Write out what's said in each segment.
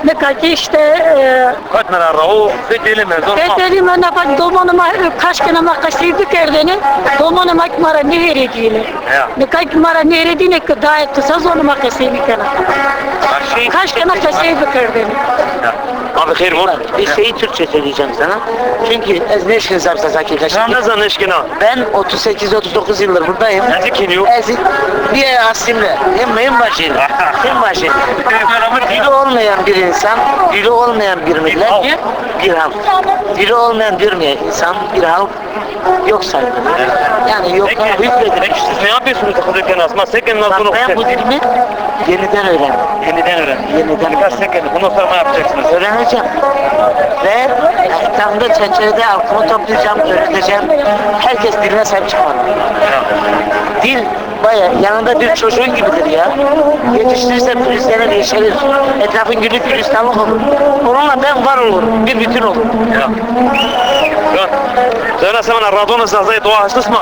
Ne kadar işte Kaç merak o feteli mi? Zor mu? Beteli menafat domanıma kaç kere makasıydık erdeni domanıma mara nehir ediyle. Ya. Ne kadar mara nehir ediyle ki daha etkisiz onu makasıydık kana. Kaç kere kasıydık erdeni. Abi hayır mı? Bir şeyi Türkçe söyleyeceğim sana. Çünkü ez ne işiniz varsa Zakir Sen ne zaman eşkina? ben 38-39 yıldır buradayım. Ezik iniyor. Ezik bir asimle hem başıyla hem başıyla. Dili olmayan bir insan, dili olmayan bir millet, bir halk. Dili olmayan bir insan, bir halk yok sayılır. Yani yok hükmedilir. Peki siz ne yapıyorsunuz Kıbrıs'ın asma? Sekin nasıl Bak ben bu dilimi yeniden öğrendim. Yeniden öğren. Birkaç sekin. Bundan sonra ne yapacaksınız? Öğreneceğim. Ve etrafımda çerçevede halkımı toplayacağım, öğreteceğim. Herkes diline sahip çıkmalı. Dil baya yanında bir çocuğun gibidir ya. Yetiştirirse pürüzlenir, yeşerir. Etrafın güllük gülistanlık olur. Onunla ben var olurum, bir bütün olurum. Ya. Ya. Söyle sana radonu sazayı doğa açtız mı?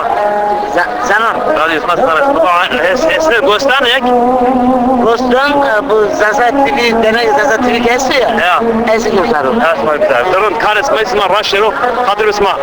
Zanon. Radyo sana. Esne göstermeyek. Rus'tan bu Zaza TV, Zaza TV kesiyor ya. Ya. Eski kurtarım. Esma güzel. Durun karisma isma raşero. Kadir isma.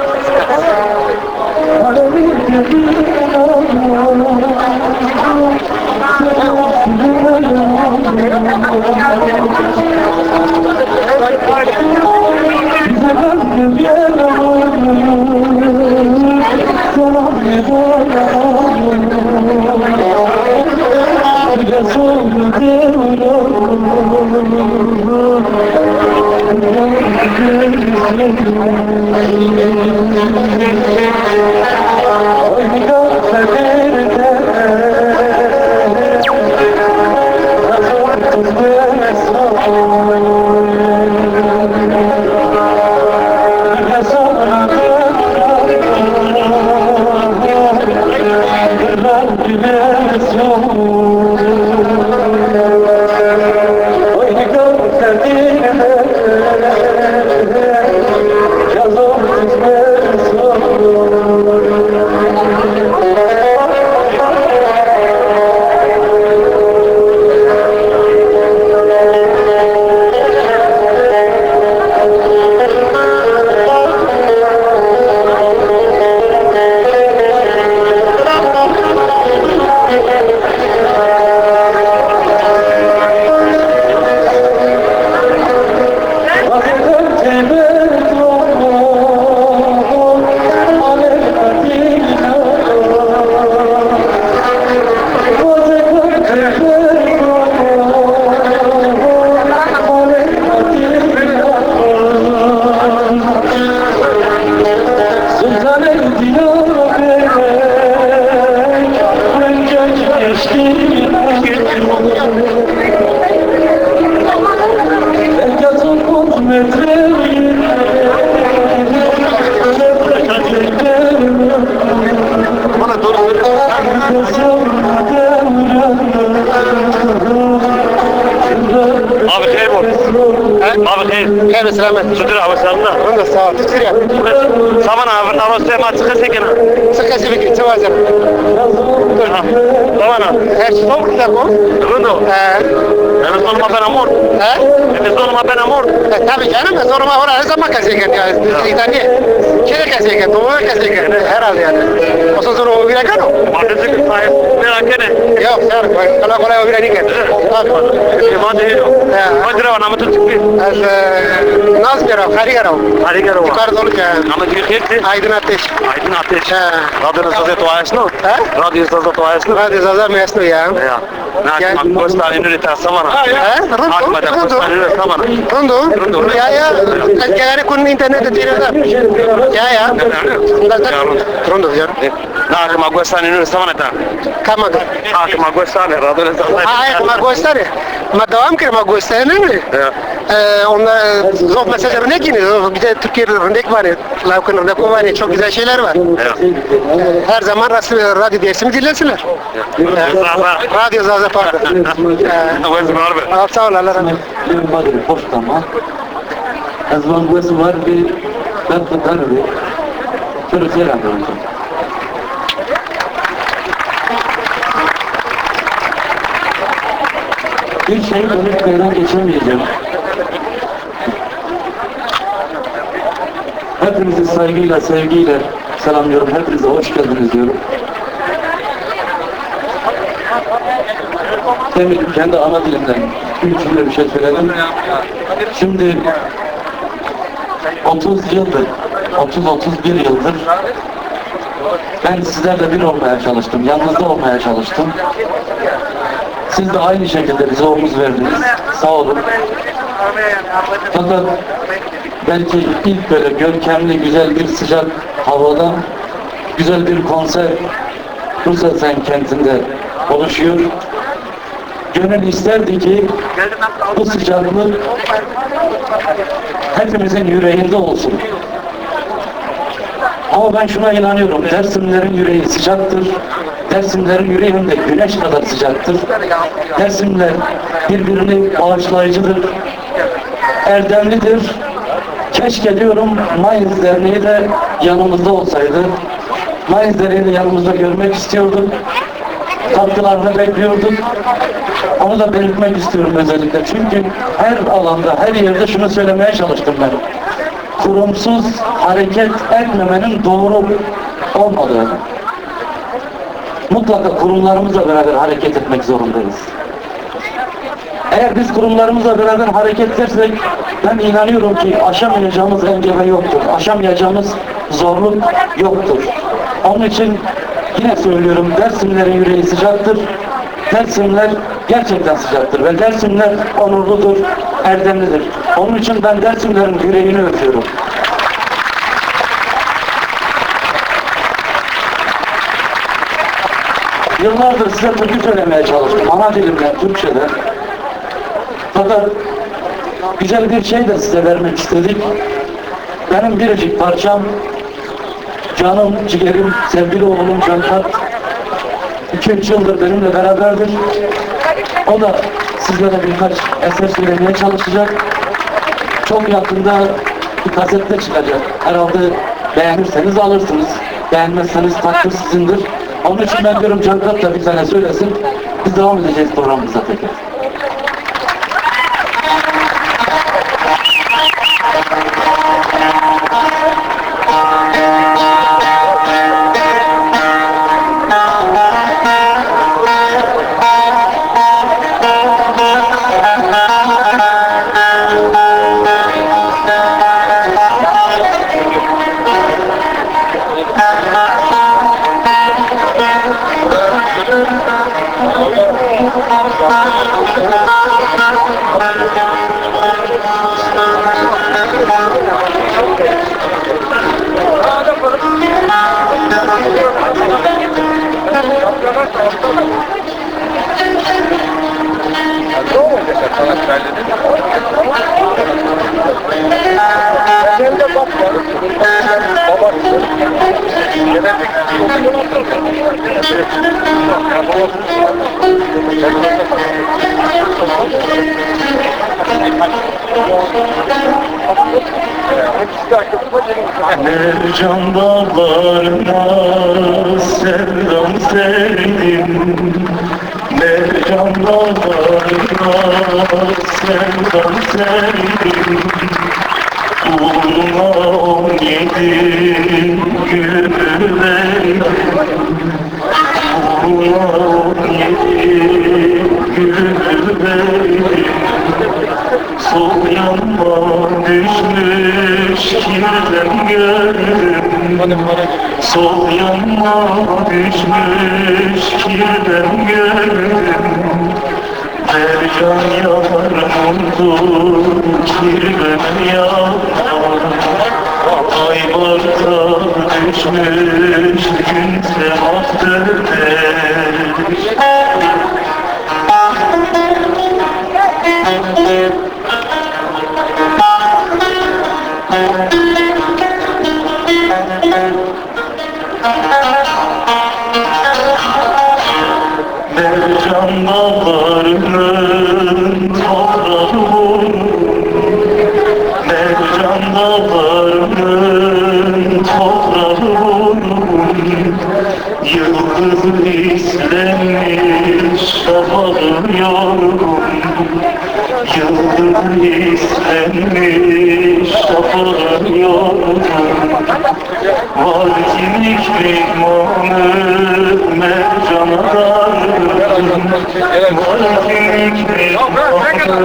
Abi hayır mı? Abi hayır. Hayır selamet. Şudur abi selamlar. Onda sağ ol. Tutur ya. Saman abi narosya ma çıkı sekin. Sıkısı bir gitse vazir. Saman abi. Her şey olur da bu. Rundo. Enes olma ben amor. Enes olma ben amor. Tabii canım. Sorma oraya her zaman keseken ya. İtaniye. Kere keseken. Doğru keseken. Herhalde yani. O sonra o bir kan o. Madde sahip. Merak etme. Yok sir. Kolay kolay o bir kan. İman değil. Madra var namı tuttuk bir. Naz gerav, khari gerav. Hadi gel o. Yukarıda olur ki. Ama diyor ki Aydın Ateş. Aydın ateş. Ha. Radyo sazı toayasno. Radyo sazı toayasno. Hadi Zaza mesnu ya. Ya. Nak kosta inuri ta samana. Akma da kosta inuri samana. Rondo. Ya. Kaya kun internet tira da. Ya. Rondo ya. Nak ma kosta inuri samana ta. Kama. Ak ma kosta ne radyo sazı. Ay ma göster. Ma devam kır ma göster ne? Onda zor mesajlar ne ki? Bir de Türkiye örnek var ya. Lavkın örnek var ya. Çok güzel şeyler var. Her zaman radyo dersimi dinlesinler. Radyo Zaza pardon. Sağ ol Allah razı olsun. Madre postama. Azman guesu var bir ben tutarım. Şöyle selam olsun. Bir şey konuşmadan geçemeyeceğim. Hepinizi saygıyla, sevgiyle selamlıyorum. Hepinize hoş geldiniz diyorum. Demin kendi ana dilimden üç cümle bir şey söyledim. Şimdi 30 yıldır, 30-31 yıldır ben sizlerle bir olmaya çalıştım, yanınızda olmaya çalıştım. Siz de aynı şekilde bize omuz verdiniz. Sağ olun. Fakat belki ilk böyle görkemli, güzel bir sıcak havada güzel bir konser Bursa Sen kentinde oluşuyor. Gönül isterdi ki bu sıcaklık hepimizin yüreğinde olsun. Ama ben şuna inanıyorum. Dersimlerin yüreği sıcaktır. Dersimlerin yüreğinde güneş kadar sıcaktır. Dersimler birbirini bağışlayıcıdır. Erdemlidir. Keşke diyorum Mayıs Derneği de yanımızda olsaydı. Mayıs Derneği de yanımızda görmek istiyorduk. Katkılarını bekliyorduk. Onu da belirtmek istiyorum özellikle. Çünkü her alanda, her yerde şunu söylemeye çalıştım ben. Kurumsuz hareket etmemenin doğru olmadığını. Mutlaka kurumlarımızla beraber hareket etmek zorundayız. Eğer biz kurumlarımızla beraber hareket edersek ben inanıyorum ki aşamayacağımız engel yoktur. Aşamayacağımız zorluk yoktur. Onun için yine söylüyorum, Dersimlerin yüreği sıcaktır. Dersimler gerçekten sıcaktır ve Dersimler onurludur, erdemlidir. Onun için ben Dersimlerin yüreğini öpüyorum. Yıllardır size türkü söylemeye çalıştım, ana dilimden, Türkçe'de. Fakat güzel bir şey de size vermek istedik. Benim biricik parçam, canım, ciğerim, sevgili oğlum Cankat, 2-3 yıldır benimle beraberdir. O da sizlere birkaç eser söylemeye çalışacak. Çok yakında bir kasette çıkacak. Herhalde beğenirseniz alırsınız. Beğenmezseniz takdir sizindir. Onun için ben diyorum Cankat da bir tane söylesin. Biz devam edeceğiz programımıza tekrar. Mercan dağlarına sevdam serdim, Mercan dağlarına sevdam serdim, uğruna 17 gül verdim, uğruna 17 gül verdim. Sol yanma düşmüş kirden gördüm, sol yanma düşmüş kirden gördüm. Mercan yarım oldu kirden yanar, aybarda düşmüş gün sevap döner. Mercan dağlarının toprağı, Mercan dağlarının toprağı, yıldız islenmiş şafağım yorgun, yıldız islenmiş şafağım yorgun. Var kimliklik mercana dardım. Var kimliklik mercana dardım.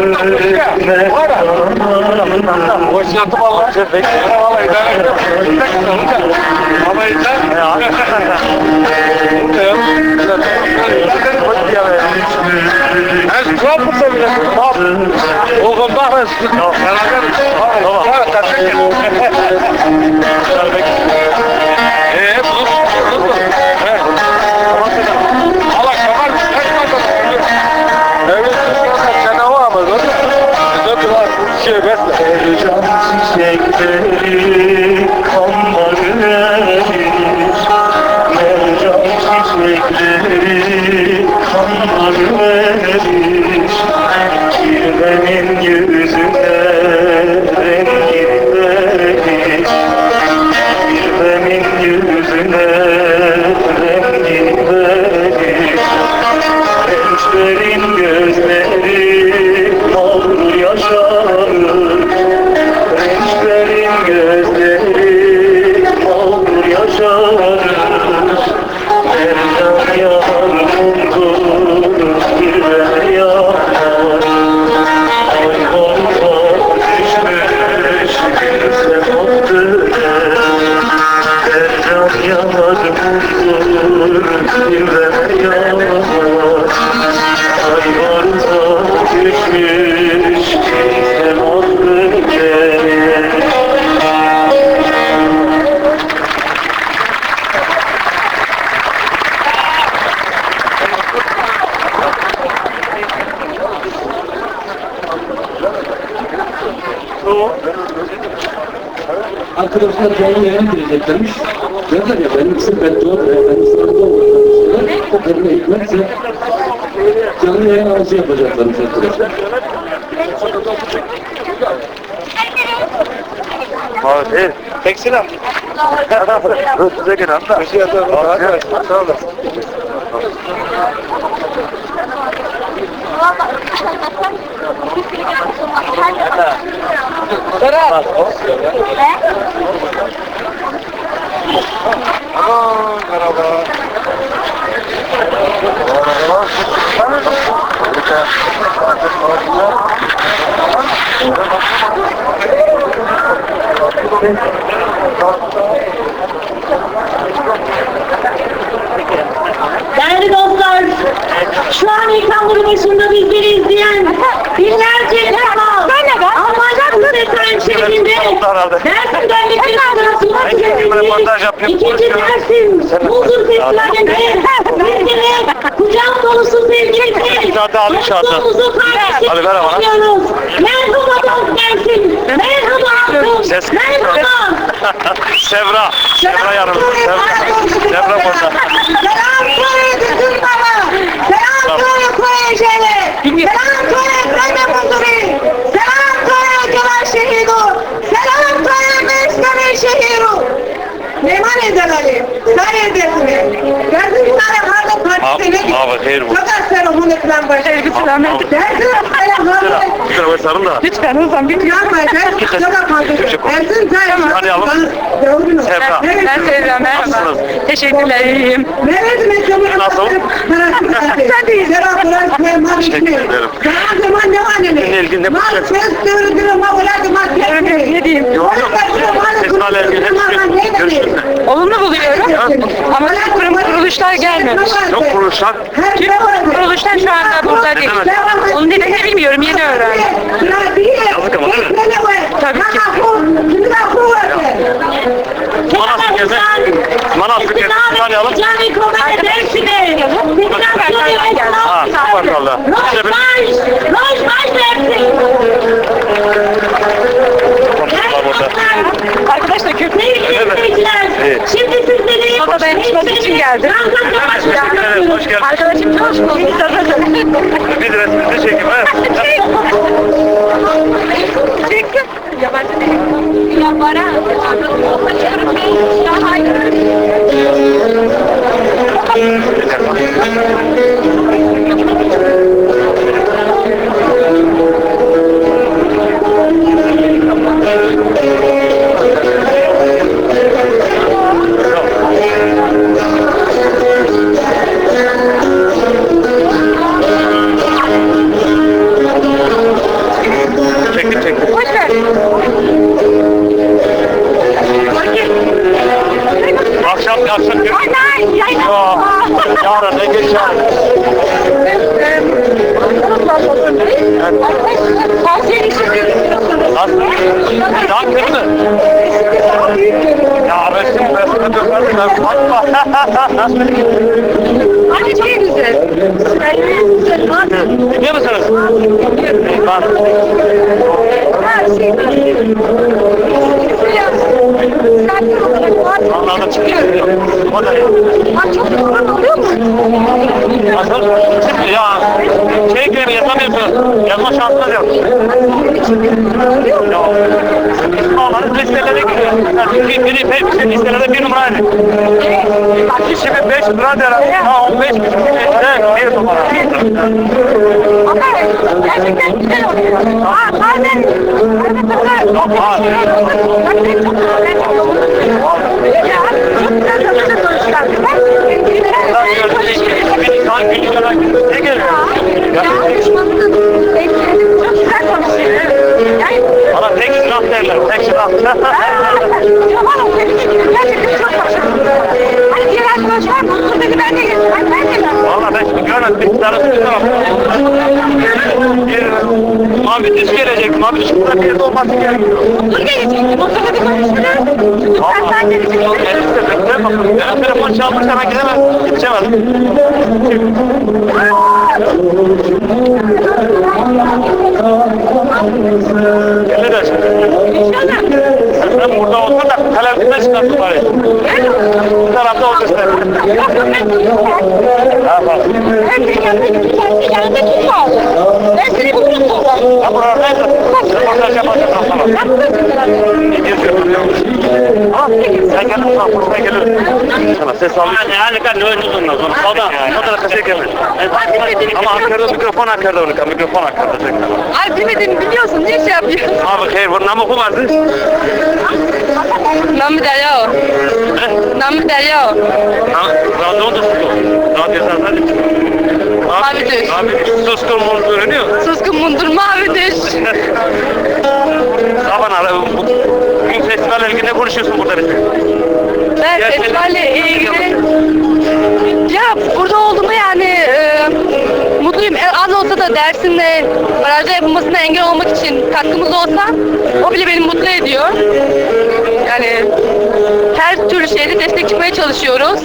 Ercan çiçekleri kanları verir. Mercan çiçekleri kanları verir. Bir benim yüzüme rengi verir. Bir benim yüzüme rengi verir. Gençlerin gözleri mağrur yaşarır. Gençlerin gözleri mağrur yaşarır. Mercan yar buldur bir de yar. Ayvarda düşmüş kimse baktı. Mercan yar buldur bir de yar. Ayvarda düşmüş kimse baktı. Arkadaşlar canlı yayın gireceklermiş. Derler ya benim isim beddua ve benim sınavda olacaklar. O kadar hikmetse canlı yayın arası yapacaklarmış arkadaşlar. Abi, tek selam. Size gelen de. Sağ olun. Berat. Merhaba. Değerli dostlar, şu an ekranları başında bizleri izleyen binlerce kanal, Almanca Türkmen şehrinde Dersim Devletleri Sırası'nda ikinci Dersim Huzur Festivalinde bizleri kucak dolusu sevgilisi, dostluğumuzu kardeşlik ediyoruz. Merhaba dost Dersim, merhaba Hakkım, merhaba. Sevra yanımda. Sevra burada. Selam söyle bütün baba. Selam söyle Koyacele. Selam söyle Kayme Muzuri. Selam söyle Kemal Şehidu. Selam söyle Mesleğe Şehidu. Neman edeleri. Sayı edesini. Derdim sana harda partisine git. Abi hayır bu. Fakat sen onun ekran başı. Derdim sana harda. Lütfen sarın da. Lütfen o zaman bir yapma. Derdim sana partisine. Derdim sana. Hadi alın. Sevra. Ben Sevra, merhaba. Teşekkürler, iyiyim. Nasıl? Sen de iyisin. Teşekkür ederim. Seninle ilgili ne konuşacaksın? Ne diyeyim? Yok. Festivalle ilgili hepsi görüşürüz. Olumlu buluyorum. Ama kuruluşlar gelmemiş. Yok kuruluşlar. Kuruluşlar şu anda burada değil. Onun nedenini bilmiyorum, yeni öğrendim. Yazık ama değil mi? Tabii ki. Manastır gezin. Manastır gezin. Hadi alın. Ha, maşallah. İşte Arkadaşlar köpeği Evet. Şimdi sizleri baba ben içmesi için geldim. Evet, hoş geldin. Arkadaşım hoş bulduk. Bir resminizi çekeyim. Çektim. Yabancı değil. Ya bana. Saçlarım değil. Ya hayır. Yapsın. Aynen, yayın. Yok. Yarın ne geç yarın. Tavsiye istiyorsunuz. Nasıl? Can kırdı. Ya resim dökerdim ben. Bakma. Hadi çok güzel. Güzel. Biliyor musunuz? Bak. Her şey. Anladım çıkıyor. O da. Çok sorun oluyor mu? Nasıl? Ya şey gibi yazamıyorsun. Yazma şansınız yok. Yok. İsmaların listelere giriyor. Yani biri listelerde 1 numaraydı. Kişi 5 lira der. Ha 15 kişi. Evet 1 numara. Ama gerçekten güzel oluyor. Bazen Ne geliyor? Bana tek silah derler. Tek silah. Valla ben şimdi görmedim. Bir tane mavi disk gelecek. Mavi disk bir yerde olması gerekiyor. Benim telefon çalmış hemen gidemem. Gidecemedim. Ne dersin? Sen burada olsan da televizyonda çıkarsın bari. Bu tarafta olsun sen. Ha bak. Ya buralardaydı. Röportaj yapacağım sana. Sen geldin sana gelir. Sana ses alıyor. Yani ne oynuyorsun lan sonra? O da kaşık gelir. Ama Ankara'da mikrofon Ankara'da onu. Mikrofon Ankara'da. Ay bilmediğini biliyorsun, niye şey yapıyorsun? Abi hayır, bu namı vardı. Namı Derya. Namı Derya. Radyo da tuttu. Radyo zaten. Mavidir. Abi suskun mundur öğreniyor. Suskun mundur mavidir. Aman ara bugün festivalle ilgili ne konuşuyorsun burada bize? Ben festivalle ilgili ya burada olduğuma yani mutluyum. Az olsa da Dersim'de barajda yapılmasına engel olmak için katkımız olsa o bile beni mutlu ediyor. Yani her türlü şeyde destek çıkmaya çalışıyoruz.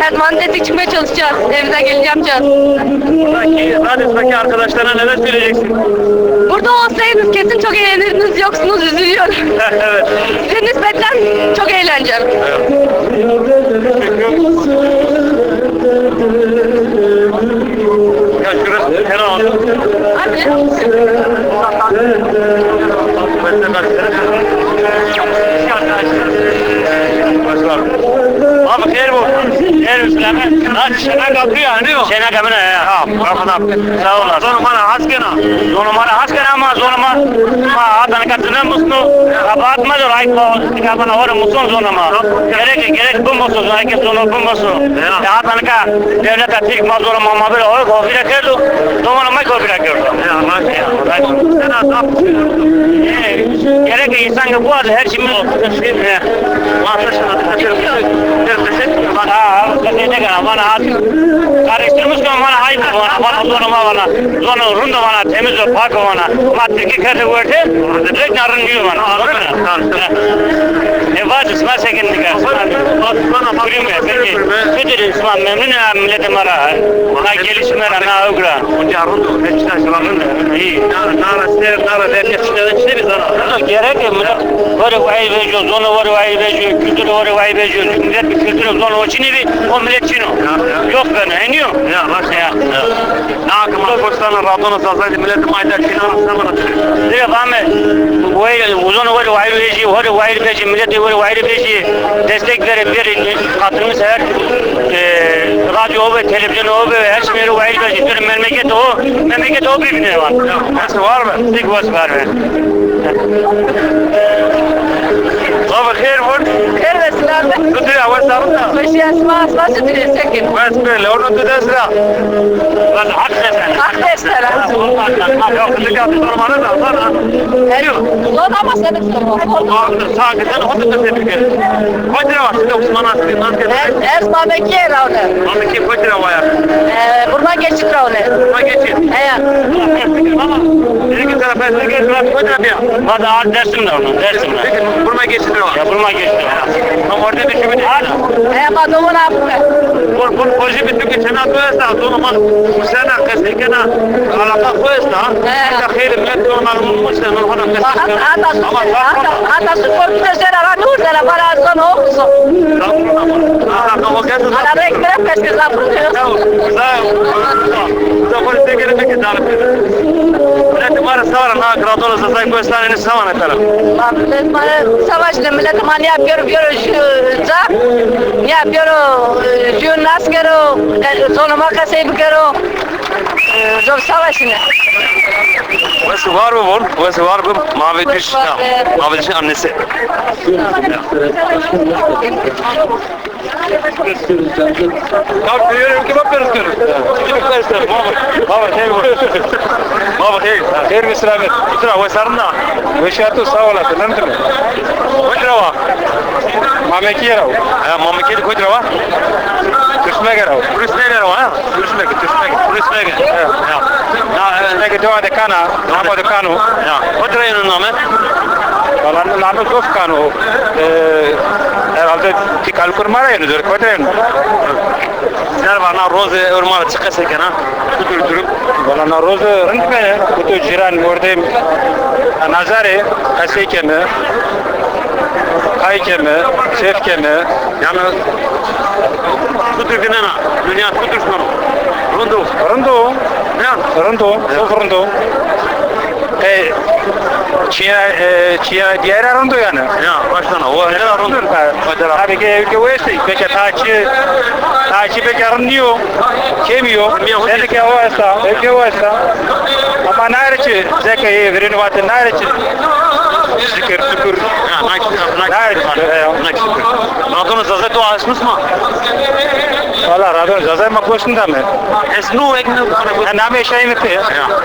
Her zaman destek çıkmaya çalışacağız. Elimizden geleni yapacağız. Buradaki radyodaki arkadaşlarına neler söyleyeceksin? Burada olsaydınız kesin çok eğlenirdiniz. Yoksunuz, üzülüyorum. Evet. Size nispeten çok eğleneceğim. Ya şurası herhalde. Hadi. Abi hayır bu. Her üstleme. Lan şene kapıyor yani yok. Şene kapıyor ya. Tamam. Kapıdan. Sağ olasın. Zonu bana haskena. Zonu bana haskena ama zonu ma adana katına musnu. Abatma da right for. Kapana var musun zonu ma. Gerek bu musun. Herkes zonu bu musun. Ya adana ka devlet atik ma zonu ma böyle o kofire kerdu. Zonu ma kofire kerdu. Ya Allah ya. Sen adam. Gerek insan bu adı her şeyimiz karıştırmış ki bana hayır bana zonuma bana zonu runda bana temiz ve pak bana matriki kere verdi direkt narın diyor bana ne var isma sekindik bana kurum ya peki kötü isma memnun ya milletim ara na gelişmeler na ugra onca runda ne çıkarsın iyi nara derken biz ana gerek yok böyle vay veriyor zonu var vay veriyor kültürü var vay veriyor millet bir kültürü zonu için o millet için yok ben eniyor ya bak ya ne akıma koşlarına radona sazaydı milletin ayda kinanı samana diye bame vay uzun vay veriyor vay veriyor milleti vay veriyor destek verip bir katılımı sever radyo ve televizyon ve her şeyleri vay veriyor memleket o birbirine var nasıl var mı? Tek var mı? Abi hayır var. Hayır versin. Tutuyor, West'arında. West böyle, onun tutuyorsa. Lan hak desene. Yok, kızı geldi sormanı da sonra. Sakın, onu da tebrik ederim. Kaç lira var şimdi Osman Aslı'nın askeri? Mamaki kaç lira var ya? Buna geçin. Ama bir iki tarafa esir geçin, kaç lira bir? Hadi al dersim de onu, dersim de. Peki, burma geçin lira var. Ya burma geçin lira. Ama orada bir şey bir değil. Bu proje bir tük içine atıyorsa, donuma sen arkasındaki alaka koysa, bir de hayır millet normal olmuşsa, normal Savaşta milletim ne yapıyor, ne yapıyor, şu nas gero, sonuma kasayı gero, zor savaşını. Burası var mı bu? Burası var mı? Mavi Düş. Mavi Düş'ün annesi. Kalk diyorum ki bakıyoruz diyoruz. Çocuklar ister. Baba hey bu. Baba hey. Her bir sıra ver. Bu sıra o sarında. Ve şartı sağ olasın. Ne demek? Kaç lira var? Mamaki lira. Ha mamaki de kaç lira var? Türkmen lira. Türkmen lira var. Türkmen. Ne gidiyor de kana? Ne de kanu? Ya. Kaç lira yanın namı? Vallahi namı dost kanu. Herhalde ki kalkurmara yanıdır. Kaç lira yanıdır? Sizler bana roze örmara çıkasa kana. Tutup. Vallahi roze rıntmene. Kutu jiran gördüm. Nazare kasekeme. Kaykeme, şefkeme, yani tutur günena, dünya tutur sonu. Rundu. Ne? Rundu. Çiğne diğer rundu yani. Ya, başlana. O ne rundu? Tabii ki ülke oysa, peki taçı peki arınıyor, kemiyor. Belki oysa. Ama nerede? Zekayı verin vatı nerede? Şükür. Radon Zaza to asmış mı? Valla Radon Zaza mı koşunda mı? Esnu ekne. Name şaymete.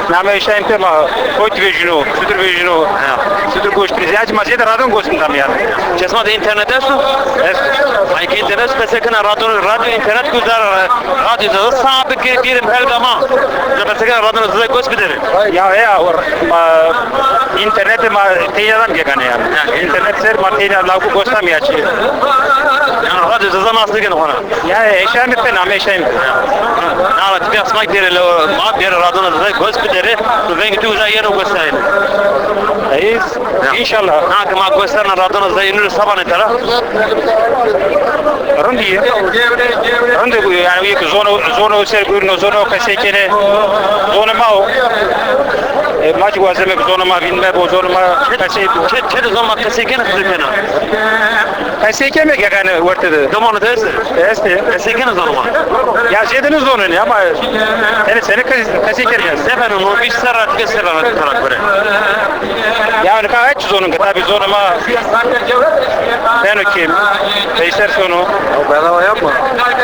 Name şaymete ma koç vejino, sütür vejino. Sütür koç prizyaj mazede Radon koşunda mı yani? Çesma da internette su. Ay ki internet spesekana radyo internet güzel radyo Zaza sabit ki birim her zaman. Spesekana Radon Zaza koş bideri. Ya internete ma teyadan gekane yani. İnternet ser materyal lagu koştamıyor açı. Yani radyo Zaza nasıl gene ona? Ya eşametten ama eşamet. Na tipi asmak deri ma bir radyo Zaza koş bideri. Tu vengi tu za yero koşayım. Ayız. İnşallah. Na kama koştan radyo Zaza inur sabane tara. Rundi. Rundi bu yani bir zona ser buyurun zona kasekene. Zona mao. Maç guazeme zona ma vinme bu zona ma kasek. Çet zona kasekene kızıkena. Kasekeme yani ortada. Zamanı derse. Este. Kasekene zona ma. Ya jediniz zona ne ama seni kasekene. Sefer onu bir sarat keseler tarak böyle. Yani kaç zonun tabi zona ma. Ben kim? Değişler sonu. Bedava yapma.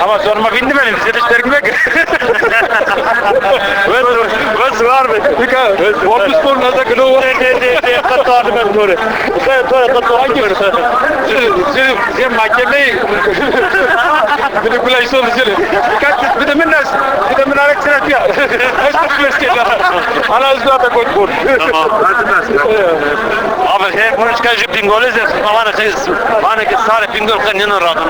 Ama zoruma bindim benim. Size terkime. Ve var mı? Vapus sporuna da kilo var. Katardı ben doğru. Katardı hangi var? Size mahkemeyi. Bir de kulay sonu size. Bir de minnas. Bir de minarak sırası ya. Eski meskeler. Ana uzun da koç bur. Tamam. Abi bunu çıkacak pingolez de bana ki sarı pingol kan yanı radını.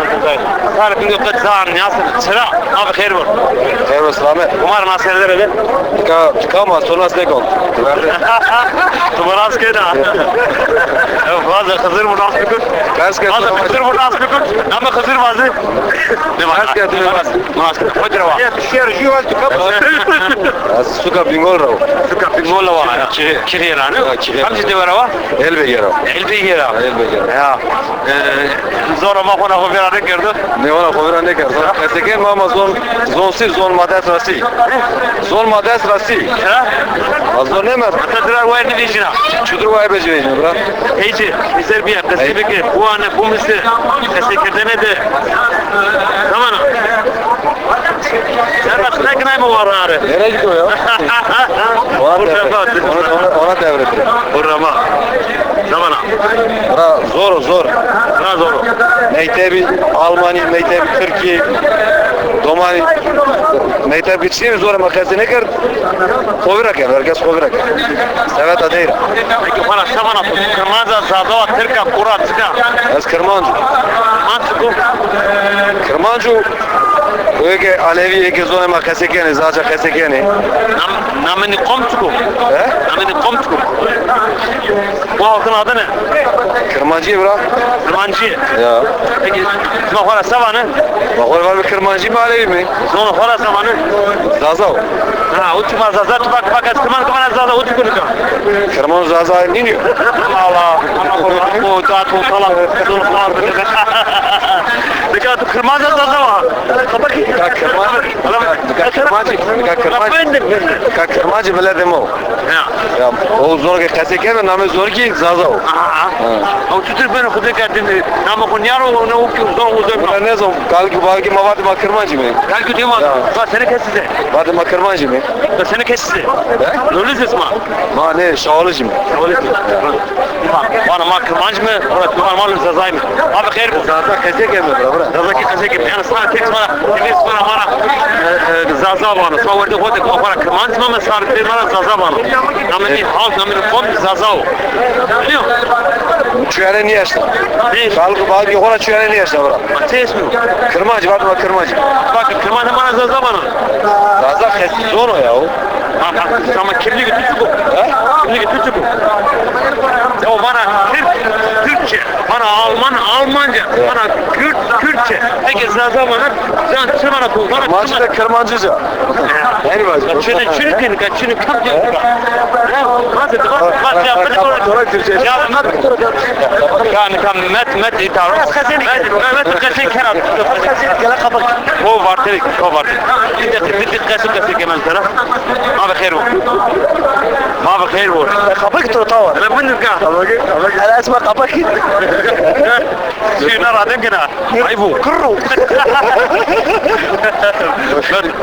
Sarı pingol kan zan yasın. Sıra abi hayır var. Hayır olsun Ahmet. Umar nasıldır öyle? Çıkama sonra ne kal? Tumaras keda. Fazla Hızır bu nasıl bir Kaç Fazla Hızır bu nasıl bir ama Hızır bazı. Ne var? Kaç keda Mask. Hocra var. Ya şer jival çıkama. Suka pingol rav. Suka pingol var. Kiriyana. Kaç de var var? Elbegera. Ya. Zora ma kona hovera gördü. Ne ona kovran ne kadar? Kaseken mama zon madas rasi. Zon madas rasi. Ha? Azor ne mer? Hatta var ne diyeceğim? Ya. Çudur vay becereyim bırak. Heyci, bizler bir yaklaşık gibi bu anne bu misli kesekirde nedir? Tamam. Sen nasıl ne kınay mı var ağrı? Nereye gidiyor ya? Ona devretti. Burama. Tamam. Bura zor. Ne zor? Mektebi Almanya, mektebi Türkiye, Domani, mektebi geçtiği zor ama ne kadar kovirak yani, herkes kovirak. Evet adayır. Peki bana sabana kırmızı zadava Türk'a kura çıka. Ez Kırmancı. Mantıklı. Kırmancı öyle Alevi eke zor ama kesekeni, zaten kesekeni. Nameni komçuku. He? Nameni komçuku. Bu halkın adı ne? Kırmancı bırak. Kırmancı. Ya. Peki sonra hora savanı? Bak var mı Kırmancı mı Alevi mi? Sonra hora savanı? Zazav. Ha, uçma zaza bak kırman kımana zaza uçkunuka. Kırmancı Zazav iniyor. Allah. Bu da tutala. Peki tu kırman zaza var. Kapak. Kırmancı bile deme o. Ya. Ya o zor ki kesekeni namı zor ki Zazav. O tutur beni kudu kendini. Nama kunyaro ne okuyor zor uzun. Buna ne zaman balki mavadi makırmancı mı? Gel gidiyorum abi. Bak seni kesize. Vadi makırmancı mı? Bak seni kesize. Ne oluyorsun ma? Ma ne şağılıcı mı? Bana ma kırmancı mı? Orada duvar malum zazay mı? Abi hayır bu. Zaten kesek mi bura? Zazaki kesek gibi. Yani sana tek bana temiz bana zaza bana. Sonra orada koyduk o para kırmancı mı? Sarı bir bana zaza bana. Nameni halk nameni kom zaza o. Biliyor musun? Çüyene niye yaşta? Ne? Balki hora çüyene niye yaşta bura? Ateş mi? Kırmancı vadi makırmancı. Bak kırmancı bana zaza bana. Zaza kes zor o ya o. Ama kimliği Türkçe bu. Kimliği Türkçe bu. O bana Türkçe, bana Almanca, bana Kürtçe. Peki zaza bana, sen çımana bu. Kırmancı da kırmancıca. Yani bacı. Çürükün, kam diyor. Bak ya, met itar. Met kasen kenar. O var tek, o var. Bir kasen kemen tara. Abi خير ما بخير هو Kapak turu tava. انا من الكا Hala esma kapak. شي نرى دمنا عيبو كرو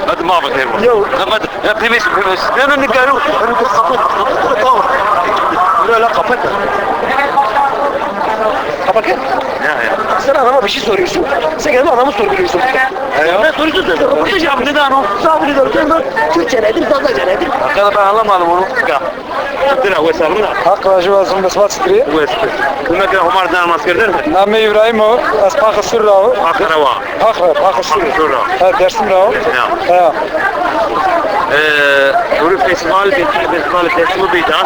هذا ما بخير هو بريميس انا نقالو Böyle kapak. Kapak. Sen adama bir şey soruyorsun. Sen gelme adamı sorguluyorsun. Ne soruyorsun sen? Burada cevap neden o? Sabri diyorum. Türkçe nedir, Zazaca nedir? Hakikaten ben anlamadım onu. Tıra o hesabına. Hak rajivazım besmat stri. Bu hesabı. Bunlar kadar Omar Dağ maskerler mi? Name İbrahimov, az Pakı Sırrao. Akara var. Pakı Sırrao. Sırrao. Ha, dersim Rao. Ha. Uru festival bir daha.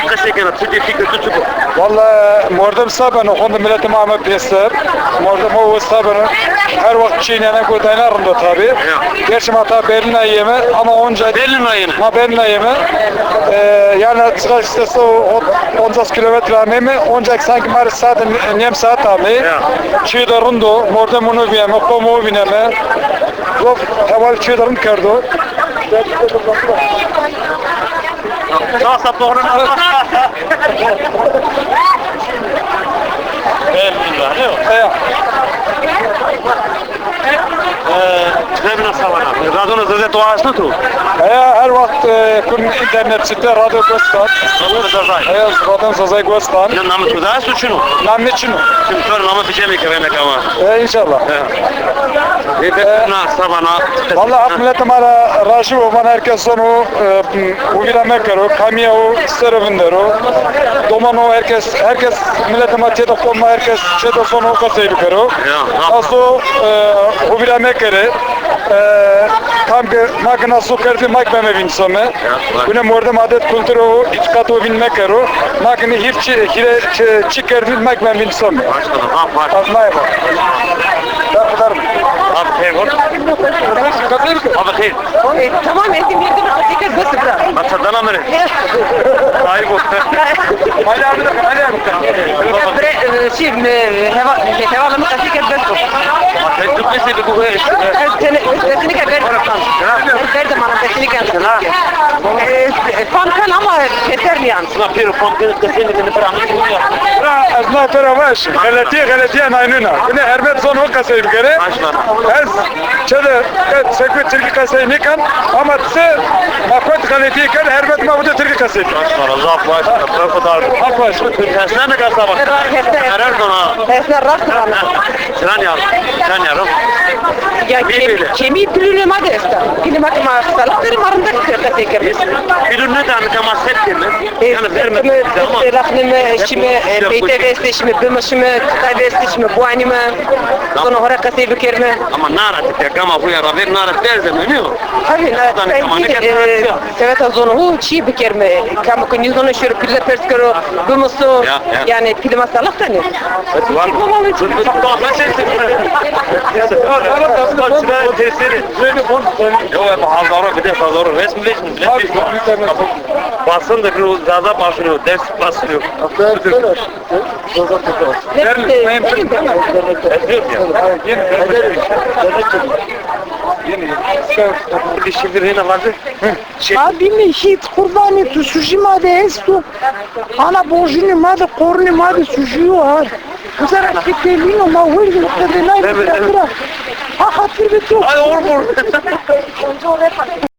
Kaç kere Türkiye fikri tutup. Valla mordum sabano, kondu milletim ama besler. Mordum o sabano. Her vakit çiğnene koydaynarım da tabi. Gerçi hata Berlin ayımı ama onca... Berlin ayını. Ma Berlin ayımı. Yani çıkar istese 10 kilometre amemi. Oncak sanki mari saat nem saat ami. Çiğde rundo. Mordum onu biyeme. Komu bineme. Rov heval çiğde rund kardo. Sağ sapla onu. Elhamdülillah. Evet. Trebna savana. Radona zazet oasını tu. Her vakit kun internet site radyo Gostan. Radona zazay. Radyo Zazay Gostan. Ya namı tu da suçunu. Nam niçin? Şimdi sonra namı pijemi kememek ama. İnşallah. Trebna savana. Valla ak milletim ara raşi olan herkes onu uvilamek karo, kamiyo serevindero. Domano herkes milletim atiyeda konma herkes çedo sonu kasayı karo. Aso uvilamek kare. Tam ki makina su kerdi makbeme vinsome. Bune mordem adet kültürü içkatu binmek karo. Makini hire çıkerdi makbeme vinsome. Başkanım, ha var. Anlayma. Ben Abi hayır var. Abi hayır. Tamam edim yedim hakikaten bası bırak. Masadan amire. Hayır bu. Hadi abi de hadi abi. Hevalımı hakikaten bası. Sen tüpesi bir bu işte. Sesini keber. Verdim bana sesini keber. Fankan ama keser mi yani? Şuna bir pumpkin kesinlikle bırakmış. أثناء ترى ماشي غلطية ناينونا هنا هربت زون هو كسي بكرة از كذا سكوت تركي كسي نيكن أما تسي ما كنت غلطية كان هربت ما بده تركي كسي Allah başına. Bu kadar. أقواش Sen ne kadar bak. Karar sonra. Esner rast bana. Sen yarım. Sen yarım. Ya kemiği pülülüm hadi Esner. Pilim akma salakları marında kırda teker. Bir ne tane temas ettin mi? Yani vermedi. Raknımı, şimdi beyte vesti, şimdi bımı, şimdi kıta vesti, şimdi bu anime. Sonra hora kasayı bükerme. Ama narat ya kama bu yara ver narat derse mi ne o? Tabii, evet azonu hu çiğ bükerme. Kamu kuni zonu şöyle pille perskero, bımısı, yani pilima salak da ne? Var mı? Çok daha ben sensin. Yok ya hazara bir de hazara resmi basın da bir zaza başlıyor, ders başlıyor. Bir şifre yine vardı. Abi mi hit kurbanı tu suji made estu. Ana bojini made korni made sujiyo har. Uzara kitelino ma vurdu kadar nay. Ha hatır bitu. Ay ormur.